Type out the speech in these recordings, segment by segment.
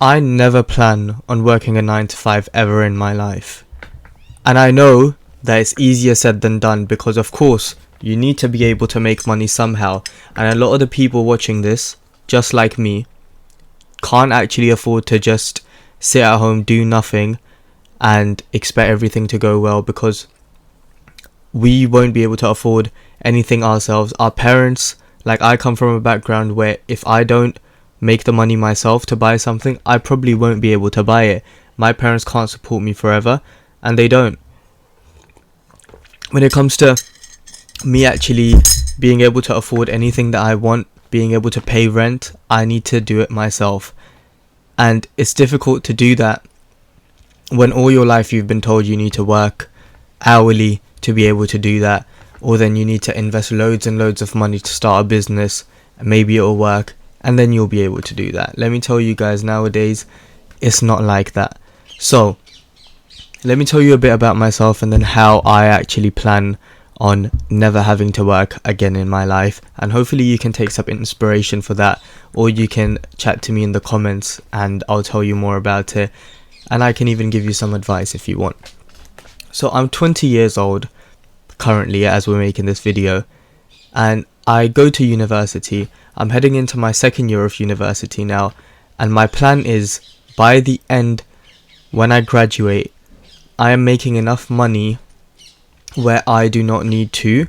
I never plan on working a 9 to 5 ever in my life. And I know that it's easier said than done because, of course, you need to be able to make money somehow. And a lot of the people watching this, just like me, can't actually afford to just sit at home, do nothing, and expect everything to go well, because we won't be able to afford anything ourselves. Our parents, like, I come from a background where if I don't make the money myself to buy something, I probably won't be able to buy it. My parents can't support me forever, and they don't. When it comes to me actually being able to afford anything that I want, being able to pay rent, I need to do it myself. And it's difficult to do that when all your life you've been told you need to work hourly to be able to do that, or then you need to invest loads and loads of money to start a business, and maybe it'll work, and then you'll be able to do that. Let me tell you guys, nowadays it's not like that. So let me tell you a bit about myself and then how I actually plan on never having to work again in my life, and hopefully you can take some inspiration for that, or you can chat to me in the comments and I'll tell you more about it, and I can even give you some advice if you want. So I'm 20 years old currently as we're making this video, and I go to university. I'm heading into my second year of university now, and my plan is, by the end, when I graduate, I am making enough money where I do not need to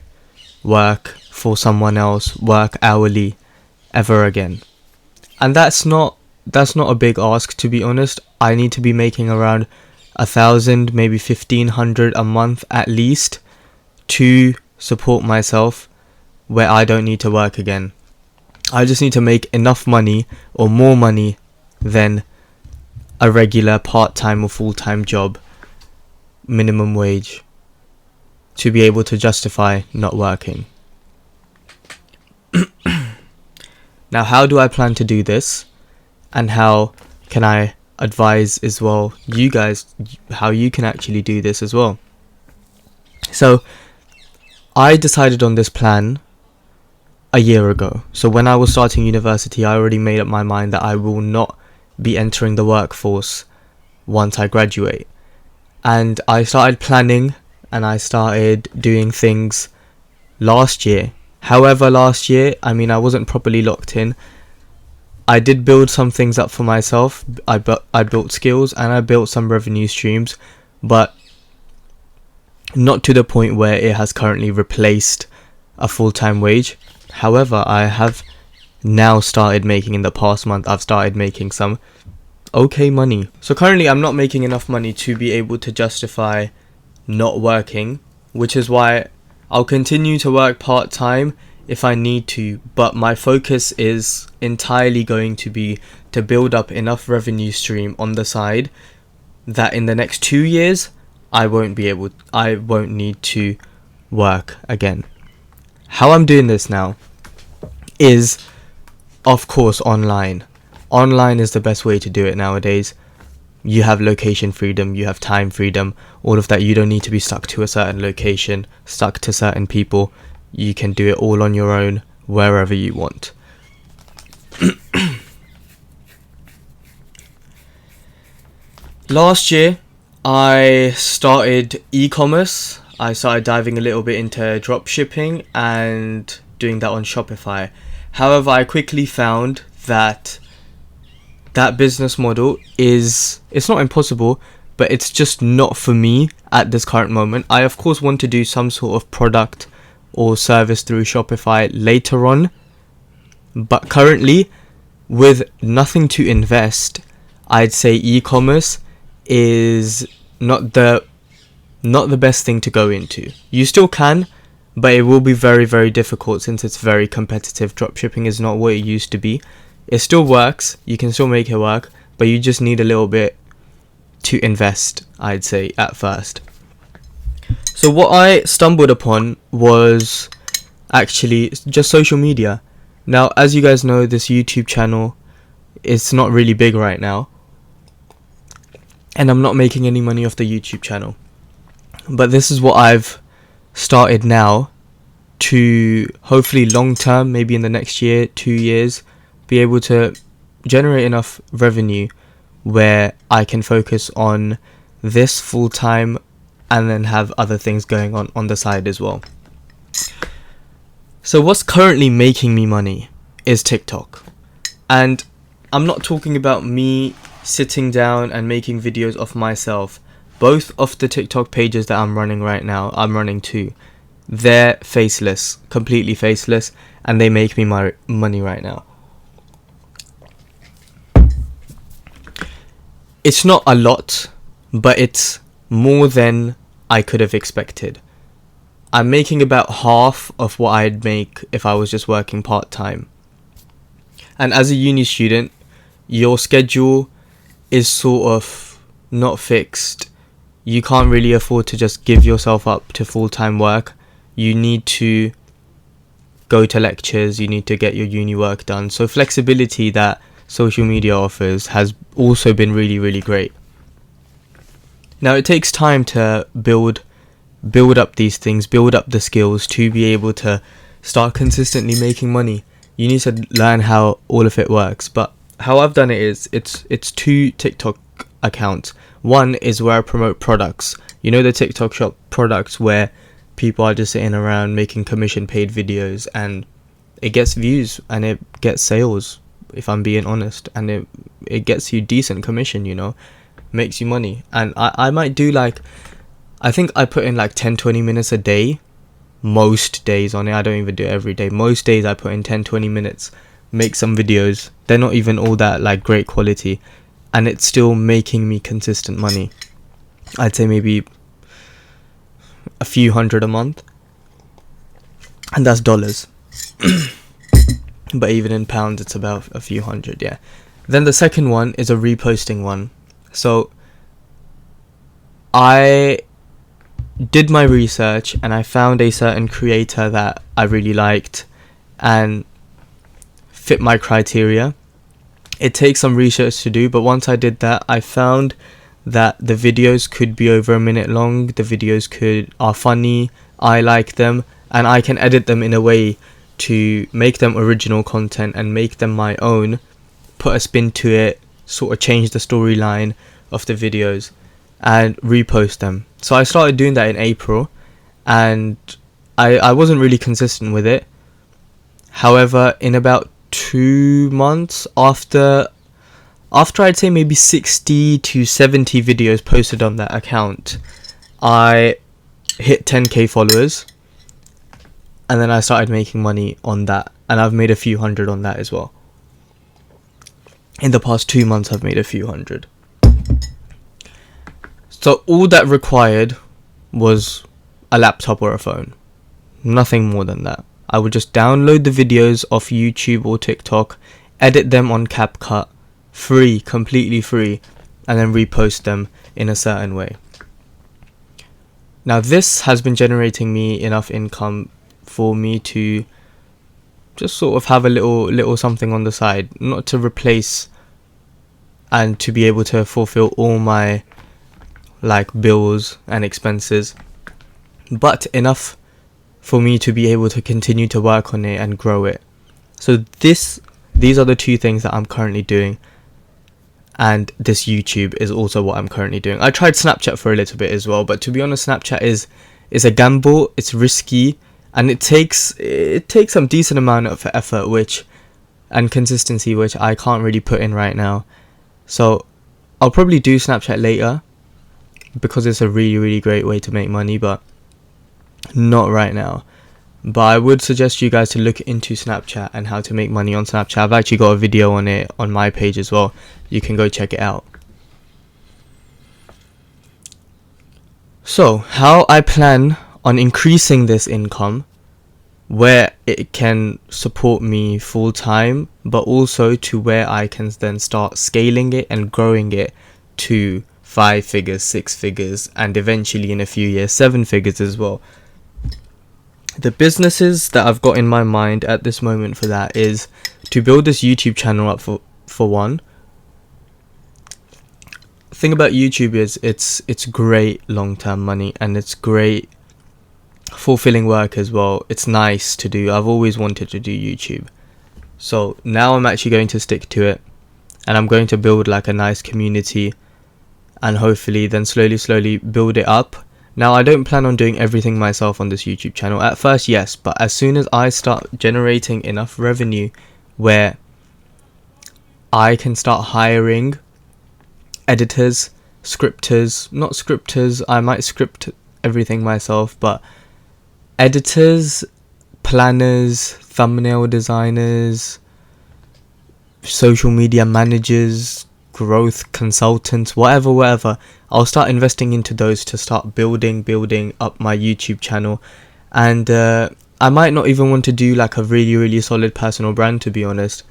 work for someone else, work hourly ever again. And that's not a big ask, to be honest. I need to be making around 1,000, maybe 1,500 a month at least to support myself, where I don't need to work again. I just need to make enough money or more money than a regular part-time or full-time job, minimum wage, to be able to justify not working. Now, how do I plan to do this, and how can I advise as well you guys how you can actually do this as well? So I decided on this plan a year ago. So when I was starting university, I already made up my mind that I will not be entering the workforce once I graduate. And I started planning and I started doing things last year. However, last year, I wasn't properly locked in. I did build some things up for myself. I built skills and I built some revenue streams, but not to the point where it has currently replaced a full-time wage. However, I have now started making, in the past month, I've started making some okay money. So currently I'm not making enough money to be able to justify not working, which is why I'll continue to work part-time if I need to, but my focus is entirely going to be to build up enough revenue stream on the side that in the next 2 years I won't need to work again. How I'm doing this now is, of course, online. Online is the best way to do it nowadays. You have location freedom, you have time freedom, all of that. You don't need to be stuck to a certain location, stuck to certain people. You can do it all on your own, wherever you want. Last year, I started e-commerce. I started diving a little bit into drop shipping and doing that on Shopify. However, I quickly found that business model it's not impossible, but it's just not for me at this current moment. I of course want to do some sort of product or service through Shopify later on, but currently, with nothing to invest, I'd say e-commerce is not the best thing to go into. You still can, but it will be very, very difficult since it's very competitive. Dropshipping is not what it used to be. It still works, you can still make it work, but you just need a little bit to invest, I'd say, at first. So what I stumbled upon was actually just social media. Now, as you guys know, this YouTube channel is not really big right now, and I'm not making any money off the YouTube channel. But this is what I've started now to hopefully long term, maybe in the next year, 2 years, be able to generate enough revenue where I can focus on this full time and then have other things going on the side as well. So what's currently making me money is TikTok. And I'm not talking about me sitting down and making videos of myself. Both of the TikTok pages that I'm running right now, I'm running two. They're faceless, completely faceless, and they make me my money right now. It's not a lot, but it's more than I could have expected. I'm making about half of what I'd make if I was just working part-time. And as a uni student, your schedule is sort of not fixed. You can't really afford to just give yourself up to full-time work. You need to go to lectures, you need to get your uni work done. So flexibility that social media offers has also been really, really great. Now it takes time to build up these things, build up the skills to be able to start consistently making money. You need to learn how all of it works. But how I've done it is it's two TikTok accounts. One is where I promote products. You know, the TikTok shop products where people are just sitting around making commission paid videos, and it gets views and it gets sales, if I'm being honest, and it gets you decent commission, you know, makes you money. And I might do like, I think I put in like 10-20 minutes a day most days on it. I don't even do it every day. Most days I put in 10-20 minutes, make some videos. They're not even all that like great quality, and it's still making me consistent money. I'd say maybe a few hundred a month, and that's dollars. But even in pounds it's about a few hundred. Yeah. Then the second one is a reposting one. So I did my research and I found a certain creator that I really liked and fit my criteria. It takes some research to do, but once I did that, I found that the videos could be over a minute long. The videos are funny, I like them, and I can edit them in a way to make them original content and make them my own, put a spin to it, sort of change the storyline of the videos and repost them. So I started doing that in April, and I wasn't really consistent with it. However, in about 2 months after I'd say maybe 60 to 70 videos posted on that account, I hit 10k followers, and then I started making money on that, and I've made a few hundred on that as well. In the past 2 months I've made a few hundred. So all that required was a laptop or a phone. Nothing more than that. I would just download the videos off YouTube or TikTok, edit them on CapCut, free, completely free, and then repost them in a certain way. Now this has been generating me enough income for me to just sort of have a little something on the side, not to replace and to be able to fulfill all my like bills and expenses, but enough for me to be able to continue to work on it and grow it. So these are the two things that I'm currently doing, and this YouTube is also what I'm currently doing. I tried Snapchat for a little bit as well, but to be honest, Snapchat is a gamble. It's risky, and it takes some decent amount of effort and consistency, which I can't really put in right now. So I'll probably do Snapchat later, because it's a really, really great way to make money, but not right now. But I would suggest you guys to look into Snapchat and how to make money on Snapchat. I've actually got a video on it on my page as well. You can go check it out. So how I plan on increasing this income, where it can support me full time, but also to where I can then start scaling it and growing it to 5 figures, 6 figures, and eventually in a few years 7 figures as well. The businesses that I've got in my mind at this moment for that is to build this YouTube channel up for one. The thing about YouTube is it's great long-term money, and it's great fulfilling work as well. It's nice to do. I've always wanted to do YouTube, so now I'm actually going to stick to it, and I'm going to build like a nice community, and hopefully then slowly build it up. Now, I don't plan on doing everything myself on this YouTube channel. At first, yes, but as soon as I start generating enough revenue where I can start hiring editors, not scripters, I might script everything myself, but editors, planners, thumbnail designers, social media managers, growth consultants, whatever, I'll start investing into those to start building up my YouTube channel. And I might not even want to do like a really solid personal brand, to be honest,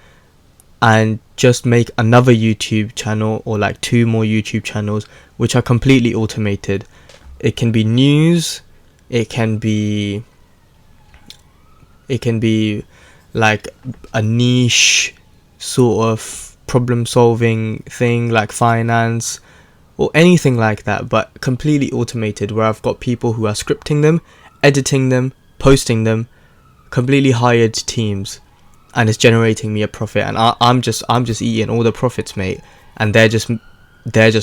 and just make another YouTube channel or like 2 more YouTube channels which are completely automated. It can be news, it can be like a niche sort of problem solving thing like finance or anything like that, but completely automated, where I've got people who are scripting them, editing them, posting them, completely hired teams, and it's generating me a profit, and I'm just eating all the profits, mate, and they're just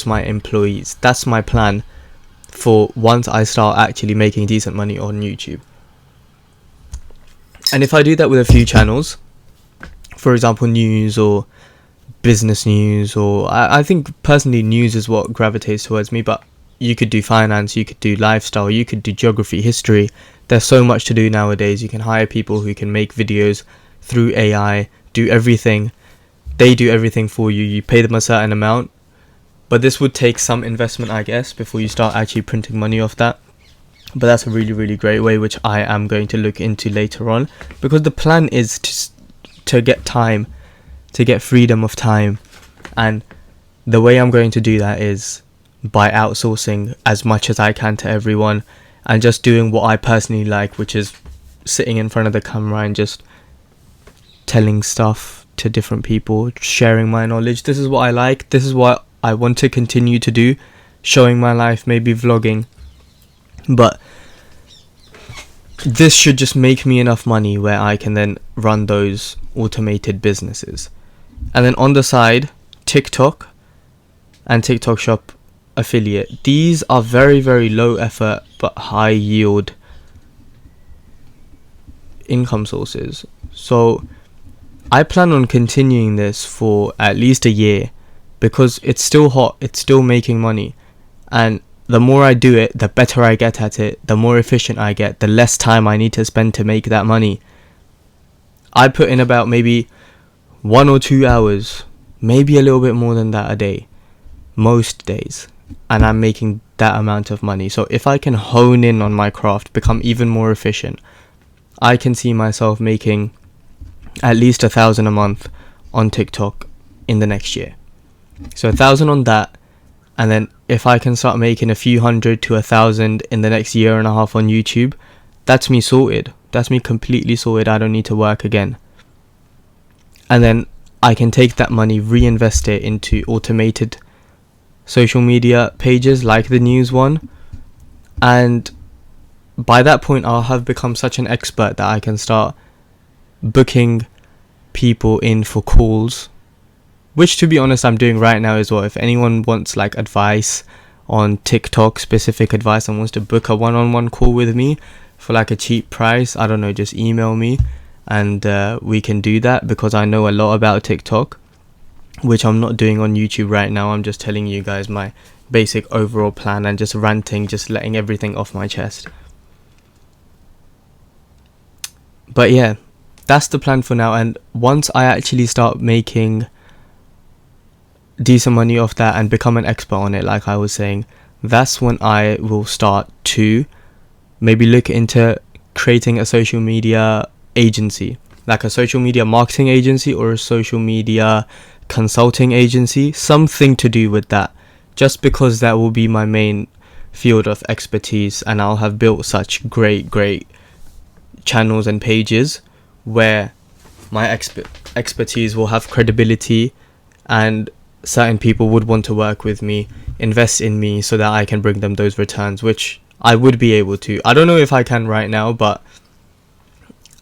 my employees. That's my plan for once I start actually making decent money on YouTube. And if I do that with a few channels, for example news or business news, or I think personally news is what gravitates towards me, but you could do finance, you could do lifestyle, you could do geography, history. There's so much to do nowadays. You can hire people who can make videos through AI, do everything. They do everything for you. You pay them a certain amount, but this would take some investment, I guess, before you start actually printing money off that. But that's a really great way, which I am going to look into later on, because the plan is to get time, to get freedom of time, and the way I'm going to do that is by outsourcing as much as I can to everyone and just doing what I personally like, which is sitting in front of the camera and just telling stuff to different people, sharing my knowledge. This is what I like, this is what I want to continue to do, showing my life, maybe vlogging. But this should just make me enough money where I can then run those automated businesses. And then on the side, TikTok and TikTok Shop affiliate. These are very low effort but high yield income sources. So I plan on continuing this for at least a year, because it's still hot, it's still making money, and the more I do it, the better I get at it, the more efficient I get, the less time I need to spend to make that money. I put in about maybe 1 or 2 hours, maybe a little bit more than that a day, most days, and I'm making that amount of money. So if I can hone in on my craft, become even more efficient, I can see myself making at least 1,000 a month on TikTok in the next year. So 1,000 on that, and then if I can start making a few hundred to 1,000 in the next year and a half on YouTube, that's me sorted. That's me completely sorted. I don't need to work again. And then I can take that money, reinvest it into automated social media pages like the news one, and by that point I'll have become such an expert that I can start booking people in for calls, which to be honest I'm doing right now as well. If anyone wants like advice on TikTok, specific advice, and wants to book a one-on-one call with me for like a cheap price, I don't know, just email me and we can do that, because I know a lot about TikTok, which I'm not doing on YouTube right now. I'm just telling you guys my basic overall plan and just ranting, just letting everything off my chest. But yeah, that's the plan for now, and once I actually start making decent money off that and become an expert on it, like I was saying, that's when I will start to maybe look into creating a social media agency, like a social media marketing agency or a social media consulting agency, something to do with that, just because that will be my main field of expertise, and I'll have built such great channels and pages where my expertise will have credibility, and certain people would want to work with me, invest in me, so that I can bring them those returns, which I would be able to. I don't know if I can right now, but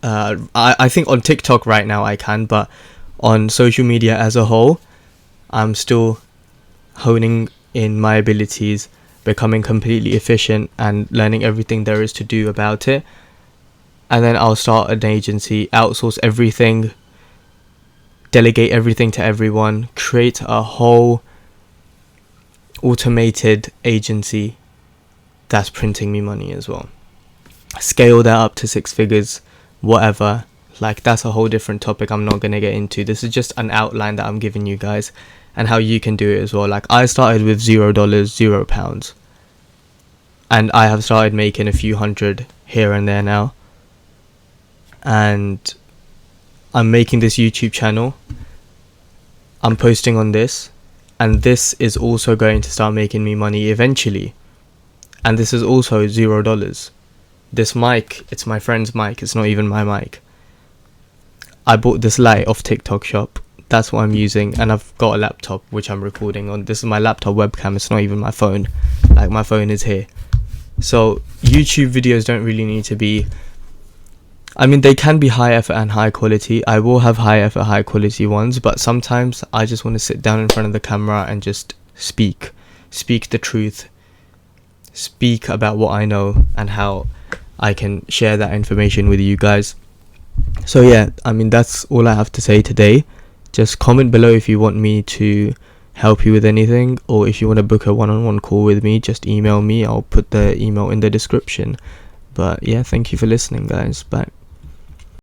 I think on TikTok right now I can, but on social media as a whole, I'm still honing in my abilities, becoming completely efficient and learning everything there is to do about it. And then I'll start an agency, outsource everything, delegate everything to everyone, create a whole automated agency that's printing me money as well. Scale that up to 6 figures, whatever. Like, that's a whole different topic I'm not going to get into. This is just an outline that I'm giving you guys and how you can do it as well. Like, I started with $0, £0. And I have started making a few hundred here and there now. And I'm making this YouTube channel. I'm posting on this. And this is also going to start making me money eventually. And this is also $0. This mic, it's my friend's mic. It's not even my mic. I bought this light off TikTok shop. That's what I'm using. And I've got a laptop which I'm recording on. This is my laptop webcam. It's not even my phone. Like, my phone is here. So YouTube videos don't really need to be, I mean, they can be high effort and high quality. I will have high effort, high quality ones, but sometimes I just want to sit down in front of the camera and just speak the truth, speak about what I know and how I can share that information with you guys. So yeah, I mean, that's all I have to say today. Just comment below if you want me to help you with anything, or if you want to book a one-on-one call with me, just email me. I'll put the email in the description. But yeah, thank you for listening, guys. Bye.